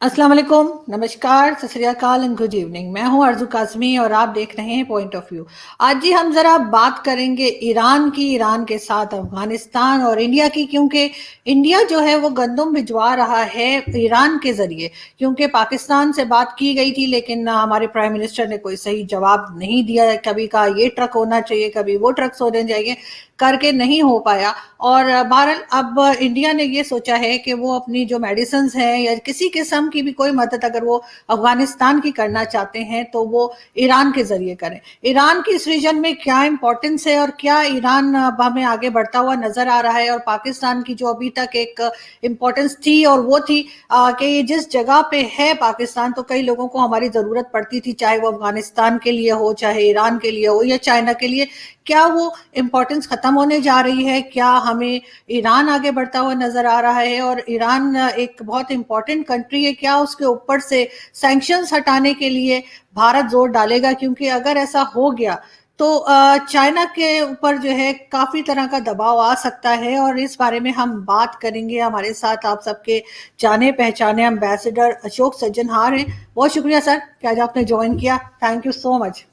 अस्सलाम वालेकुम, नमस्कार, सत श्री अकाल एंड गुड इवनिंग। मैं हूं अर्जू काज़मी और आप देख रहे हैं पॉइंट ऑफ व्यू। आज जी हम जरा बात करेंगे ईरान की, ईरान के साथ अफगानिस्तान और इंडिया की, क्योंकि इंडिया जो है वो गंदम भिजवा रहा है ईरान के जरिए। क्योंकि पाकिस्तान से बात की गई थी लेकिन हमारे प्राइम मिनिस्टर ने कोई सही जवाब नहीं दिया। कभी कहा ये ट्रक होना चाहिए, कभी वो ट्रक होने चाहिए, करके नहीं हो पाया। और बहरहाल अब इंडिया ने ये सोचा है कि वो अपनी जो मेडिसिन हैं या किसी किस्म की भी कोई मदद अगर वो अफगानिस्तान की करना चाहते हैं तो वो ईरान के जरिए करें। ईरान की इस रीजन में क्या इंपॉर्टेंस है और क्या ईरान अब हमें आगे बढ़ता हुआ नजर आ रहा है, और पाकिस्तान की जो अभी तक एक इम्पोर्टेंस थी और वो थी कि ये जिस जगह पे है पाकिस्तान, तो कई लोगों को हमारी जरूरत पड़ती थी, चाहे वो अफगानिस्तान के लिए हो, चाहे ईरान के लिए हो या चाइना के लिए। क्या वो इम्पोर्टेंस खत्म होने जा रही है? क्या हमें ईरान आगे बढ़ता हुआ नजर आ रहा है? और ईरान एक बहुत इंपॉर्टेंट कंट्री है, क्या उसके ऊपर से सैंक्शंस हटाने के लिए भारत जोर डालेगा? क्योंकि अगर ऐसा हो गया तो चाइना के ऊपर जो है काफी तरह का दबाव आ सकता है, और इस बारे में हम बात करेंगे। हमारे साथ आप सबके जाने पहचाने एम्बेसडर अशोक सज्जनहार हैं। बहुत शुक्रिया सर कि आज आपने ज्वाइन किया। Thank you so much.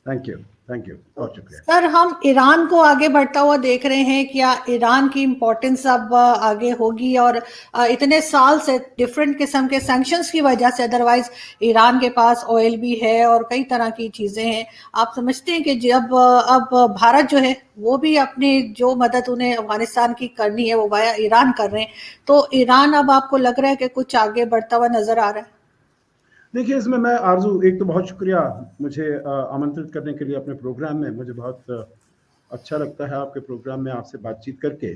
Thank you, बहुत शुक्रिया। सर, हम ईरान को आगे बढ़ता हुआ देख रहे हैं, क्या ईरान की इम्पोर्टेंस अब आगे होगी? और इतने साल से डिफरेंट किस्म के सैंक्शंस की वजह से, अदरवाइज ईरान के पास ऑयल भी है और कई तरह की चीज़ें हैं। आप समझते हैं कि जब अब भारत जो है वो भी अपनी जो मदद उन्हें अफगानिस्तान की करनी है वो वाया ईरान कर रहे हैं, तो ईरान अब आपको लग रहा है कि कुछ आगे बढ़ता हुआ नजर आ रहा है? देखिए, इसमें मैं आरजू, एक तो बहुत शुक्रिया मुझे आमंत्रित करने के लिए अपने प्रोग्राम में। मुझे बहुत अच्छा लगता है आपके प्रोग्राम में आपसे बातचीत करके।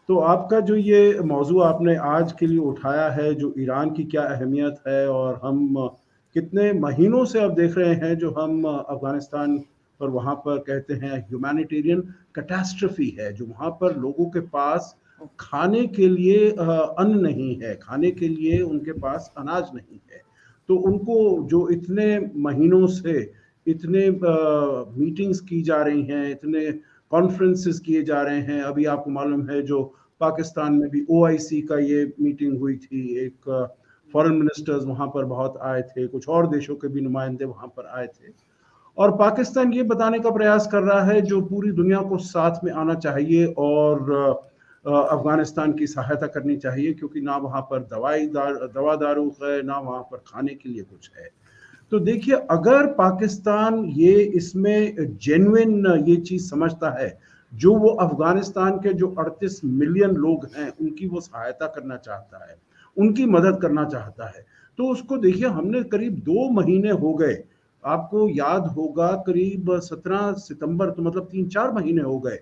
तो आपका जो ये मौजू आपने आज के लिए उठाया है, जो ईरान की क्या अहमियत है, और हम कितने महीनों से अब देख रहे हैं जो हम अफगानिस्तान पर, वहाँ पर कहते हैं ह्यूमैनिटेरियन कैटास्ट्रफी है, जो वहाँ पर लोगों के पास खाने के लिए अन्न नहीं है, खाने के लिए उनके पास अनाज नहीं है। तो उनको जो इतने महीनों से इतने मीटिंग्स की जा रही हैं, इतने कॉन्फ्रेंसेस किए जा रहे हैं। अभी आपको मालूम है जो पाकिस्तान में भी OIC का ये मीटिंग हुई थी, एक फॉरेन मिनिस्टर्स वहाँ पर बहुत आए थे, कुछ और देशों के भी नुमाइंदे वहाँ पर आए थे। और पाकिस्तान ये बताने का प्रयास कर रहा है जो पूरी दुनिया को साथ में आना चाहिए और अफगानिस्तान की सहायता करनी चाहिए, क्योंकि ना वहाँ पर दवा दारू है, ना वहाँ पर खाने के लिए कुछ है। तो देखिए, अगर पाकिस्तान ये इसमें जेन्युइन ये चीज समझता है, जो वो अफगानिस्तान के जो 38 मिलियन लोग हैं उनकी वो सहायता करना चाहता है, उनकी मदद करना चाहता है, तो उसको देखिए, हमने करीब 2 महीने हो गए, आपको याद होगा करीब 17 सितंबर, तो मतलब 3-4 महीने हो गए,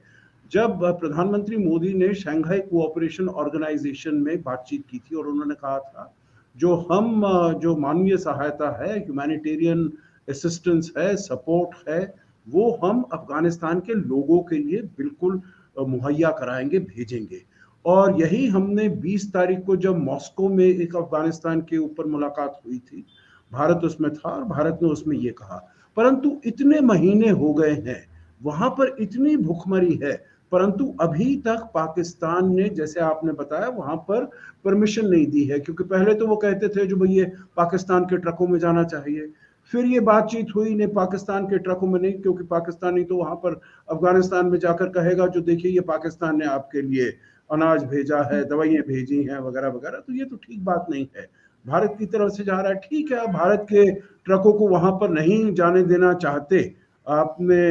जब प्रधानमंत्री मोदी ने शंघाई कोऑपरेशन ऑर्गेनाइजेशन में बातचीत की थी और उन्होंने कहा था जो हम जो मानवीय सहायता है, ह्यूमैनिटेरियन असिस्टेंस है, सपोर्ट है, वो हम अफगानिस्तान के लोगों के लिए बिल्कुल मुहैया कराएंगे, भेजेंगे। और यही हमने 20 तारीख को जब मॉस्को में एक अफगानिस्तान के ऊपर मुलाकात हुई थी, भारत उसमें था और भारत ने उसमें ये कहा। परंतु इतने महीने हो गए हैं, वहां पर इतनी भुखमरी है, परंतु अभी तक पाकिस्तान ने, जैसे आपने बताया, वहां पर परमिशन नहीं दी है। क्योंकि पहले तो वो कहते थे जो भाई ये पाकिस्तान के ट्रकों में जाना चाहिए, फिर ये बातचीत हुई नहीं, पाकिस्तान के ट्रकों में नहीं, क्योंकि पाकिस्तानी तो वहां पर अफगानिस्तान में जाकर कहेगा जो देखिए ये पाकिस्तान ने आपके लिए अनाज भेजा है, दवाइयां भेजी हैं, वगैरह वगैरह। तो ये तो ठीक बात नहीं है, भारत की तरफ से जा रहा है, ठीक है, भारत के ट्रकों को वहां पर नहीं जाने देना चाहते, आपने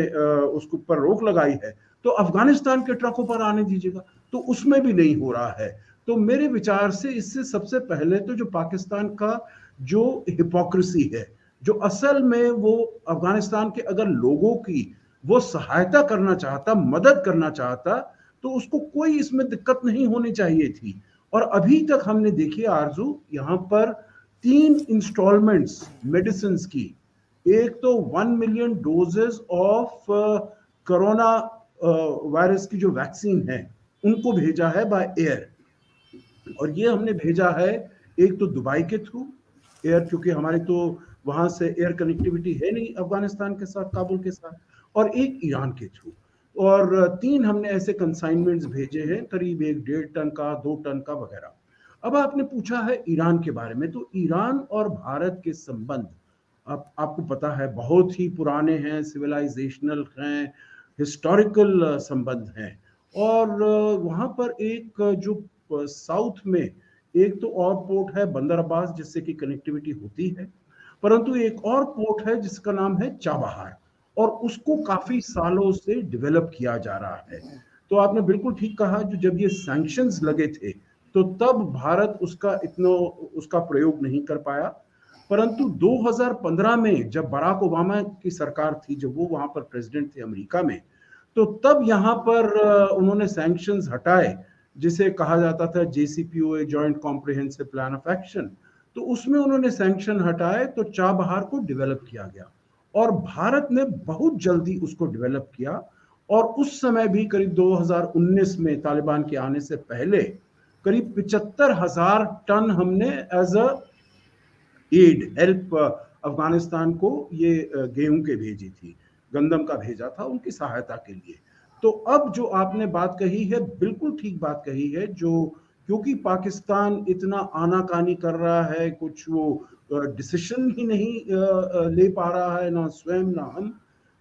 उसके ऊपर रोक लगाई है, तो अफगानिस्तान के ट्रकों पर आने दीजिएगा। तो उसमें भी नहीं हो रहा है। तो मेरे विचार से इससे सबसे पहले तो जो पाकिस्तान का जो हिपोक्रेसी है, जो असल में वो अफगानिस्तान के अगर लोगों की वो सहायता करना चाहता, मदद करना चाहता, तो उसको कोई इसमें दिक्कत नहीं होनी चाहिए थी। और अभी तक हमने देखिए आरजू, यहाँ पर 3 इंस्टॉलमेंट्स मेडिसिन की, एक तो 1 million doses of corona virus की जो वैक्सीन है उनको भेजा है बाय एयर, और ये हमने भेजा है एक तो दुबई के थ्रू एयर, क्योंकि हमारी तो वहां से एयर कनेक्टिविटी है नहीं अफगानिस्तान के साथ, काबुल के साथ, और एक ईरान के थ्रू। और 3 हमने ऐसे कंसाइनमेंट्स भेजे हैं, करीब 1-1.5 टन का, 2 टन का वगैरह। अब आपने पूछा है ईरान के बारे में, तो ईरान और भारत के संबंध आपको पता है बहुत ही पुराने हैं, सिविलाइजेशनल हैं, हिस्टोरिकल संबंध हैं। और वहाँ पर एक जो साउथ में एक तो और पोर्ट है बंदर अब्बास जिससे कि कनेक्टिविटी होती है, परंतु एक और पोर्ट है जिसका नाम है चाबहार, और उसको काफी सालों से डेवलप किया जा रहा है। तो आपने बिल्कुल ठीक कहा, जो जब ये सैंक्शंस लगे थे तो तब भारत उसका प्रयोग नहीं कर पाया, परंतु 2015 में जब बराक ओबामा की सरकार थी, जब वो वहां पर प्रेसिडेंट थे अमेरिका में, तो तब यहाँ पर उन्होंने सैंक्शंस हटाए, जिसे कहा जाता था JCPOA, joint comprehensive plan of action. तो उसमें उन्होंने सैंक्शन हटाए तो चाबहार को डेवलप किया गया, और भारत ने बहुत जल्दी उसको डेवलप किया। और उस समय भी करीब 2019 में तालिबान के आने से पहले करीब 75,000 टन हमने as a aid help Afghanistan को ये गेहूं के भेजी थी, गंदम का भेजा था उनकी सहायता के लिए। तो अब जो आपने बात कही है बिल्कुल ठीक बात कही है, जो क्योंकि पाकिस्तान इतना आनाकानी कर रहा है, कुछ वो डिसीजन ही नहीं ले पा रहा है, ना स्वयं ना हम,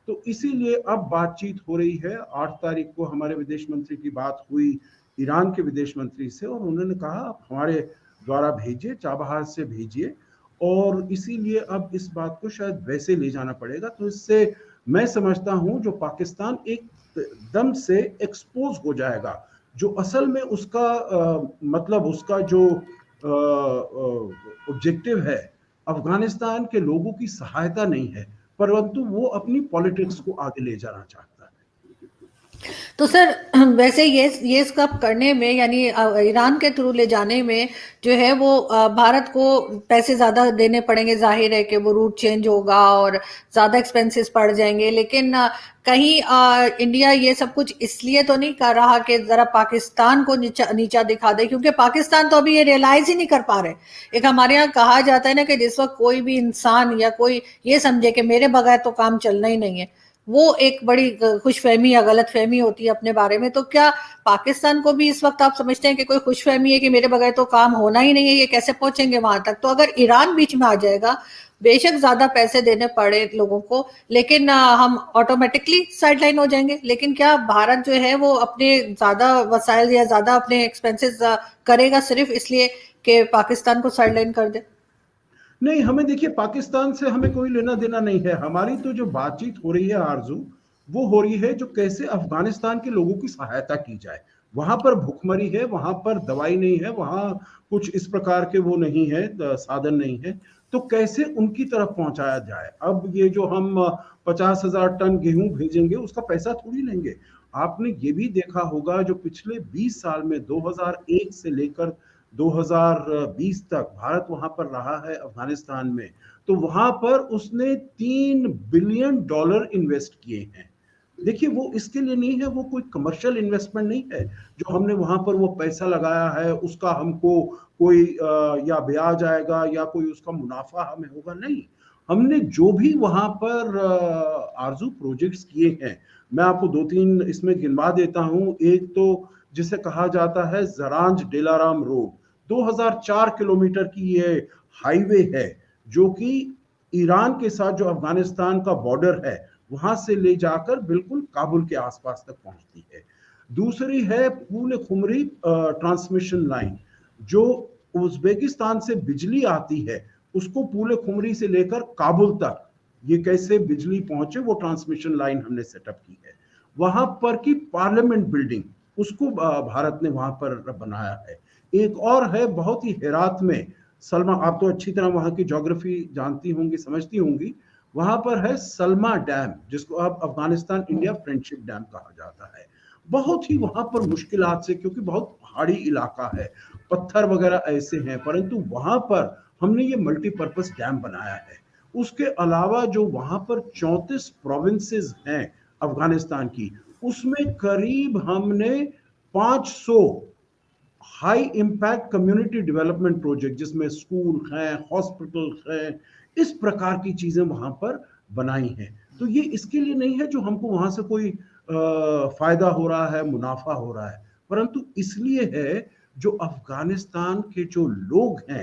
तो इसीलिए अब बातचीत हो रही है। 8 तारीख को हमारे विदेश मंत्री की बात हुई ईरान के विदेश मंत्री से, और उन्होंने कहा आप हमारे द्वारा भेजिए, चाबहार से भेजिए, और इसीलिए अब इस बात को शायद वैसे ले जाना पड़ेगा। तो इससे मैं समझता हूं जो पाकिस्तान एकदम से एक्सपोज हो जाएगा, जो असल में उसका मतलब उसका जो ऑब्जेक्टिव है अफगानिस्तान के लोगों की सहायता नहीं है, परंतु वो अपनी पॉलिटिक्स को आगे ले जाना चाहता है। तो सर वैसे ये सब करने में यानी ईरान के थ्रू ले जाने में जो है वो भारत को पैसे ज्यादा देने पड़ेंगे, जाहिर है कि वो रूट चेंज होगा और ज्यादा एक्सपेंसेस पड़ जाएंगे, लेकिन कहीं इंडिया ये सब कुछ इसलिए तो नहीं कर रहा कि जरा पाकिस्तान को नीचा दिखा दे, क्योंकि पाकिस्तान तो अभी ये रियलाइज ही नहीं कर पा रहे। एक हमारे यहाँ कहा जाता है ना कि जिस वक्त कोई भी इंसान या कोई ये समझे कि मेरे बगैर तो काम चलना ही नहीं है, वो एक बड़ी खुशफहमी या गलतफहमी होती है अपने बारे में। तो क्या पाकिस्तान को भी इस वक्त आप समझते हैं कि कोई खुशफहमी है कि मेरे बगैर तो काम होना ही नहीं है, ये कैसे पहुंचेंगे वहां तक? तो अगर ईरान बीच में आ जाएगा, बेशक ज्यादा पैसे देने पड़े लोगों को, लेकिन हम ऑटोमेटिकली साइडलाइन हो जाएंगे। लेकिन क्या भारत जो है वो अपने ज्यादा वसाइल या ज्यादा अपने एक्सपेंसेस करेगा सिर्फ इसलिए कि पाकिस्तान को साइडलाइन कर दे? नहीं, हमें देखिए पाकिस्तान से हमें कोई लेना देना नहीं है। हमारी तो जो बातचीत हो रही है आरजू, वो हो रही है जो कैसे अफगानिस्तान के लोगों की सहायता की जाए। वहां पर भुखमरी है, वहां पर दवाई नहीं है, वहां कुछ इस प्रकार के वो नहीं है, साधन नहीं है, तो कैसे उनकी तरफ पहुंचाया जाए। अब ये जो हम 50,000 टन गेहूं भेजेंगे उसका पैसा थोड़ी लेंगे। आपने ये भी देखा होगा जो पिछले 20 साल में 2001 से लेकर 2020 तक भारत वहां पर रहा है अफगानिस्तान में, तो वहां पर उसने $3 बिलियन इन्वेस्ट किए हैं। देखिए वो इसके लिए नहीं है, वो कोई कमर्शियल इन्वेस्टमेंट नहीं है जो हमने वहां पर वो पैसा लगाया है उसका हमको कोई या ब्याज आएगा या कोई उसका मुनाफा हमें होगा, नहीं। हमने जो भी वहां पर आरजू प्रोजेक्ट्स किए हैं, मैं आपको 2-3 इसमें गिनवा देता हूं। एक तो जिसे कहा जाता है जरांज डेलाराम रोड, 2004 किलोमीटर की ये हाईवे है, जो कि ईरान के साथ जो अफगानिस्तान का बॉर्डर है वहां से ले जाकर बिल्कुल काबुल के आसपास तक पहुंचती है। दूसरी है पूल खुमरी ट्रांसमिशन लाइन, जो उज्बेकिस्तान से बिजली आती है, उसको पूल खुमरी से लेकर काबुल तक ये कैसे बिजली पहुंचे वो ट्रांसमिशन लाइन हमने सेटअप की है। वहां पर की पार्लियामेंट बिल्डिंग, उसको भारत ने वहां पर बनाया है। एक और है बहुत ही हेरात में, सलमा, आप तो अच्छी तरह वहां की ज्योग्राफी जानती होंगी, समझती होंगी, वहां पर है सलमा डैम, जिसको अब अफगानिस्तान इंडिया फ्रेंडशिप डैम कहा जाता है। बहुत ही वहां पर मुश्किलात से, क्योंकि बहुत पहाड़ी इलाका है, पत्थर वगैरह ऐसे हैं, परंतु वहां पर हमने ये मल्टीपर्पज डैम बनाया है। उसके अलावा जो वहां पर 34 प्रोविंसेस हैं अफगानिस्तान की, उसमें करीब हमने 500 high impact community development project, जिसमें स्कूल हैं, हॉस्पिटल हैं, इस प्रकार की चीजें वहां पर बनाई हैं। तो ये इसके लिए नहीं है जो हमको वहां से कोई फायदा हो रहा है, मुनाफा हो रहा है, परंतु इसलिए है जो अफगानिस्तान के जो लोग हैं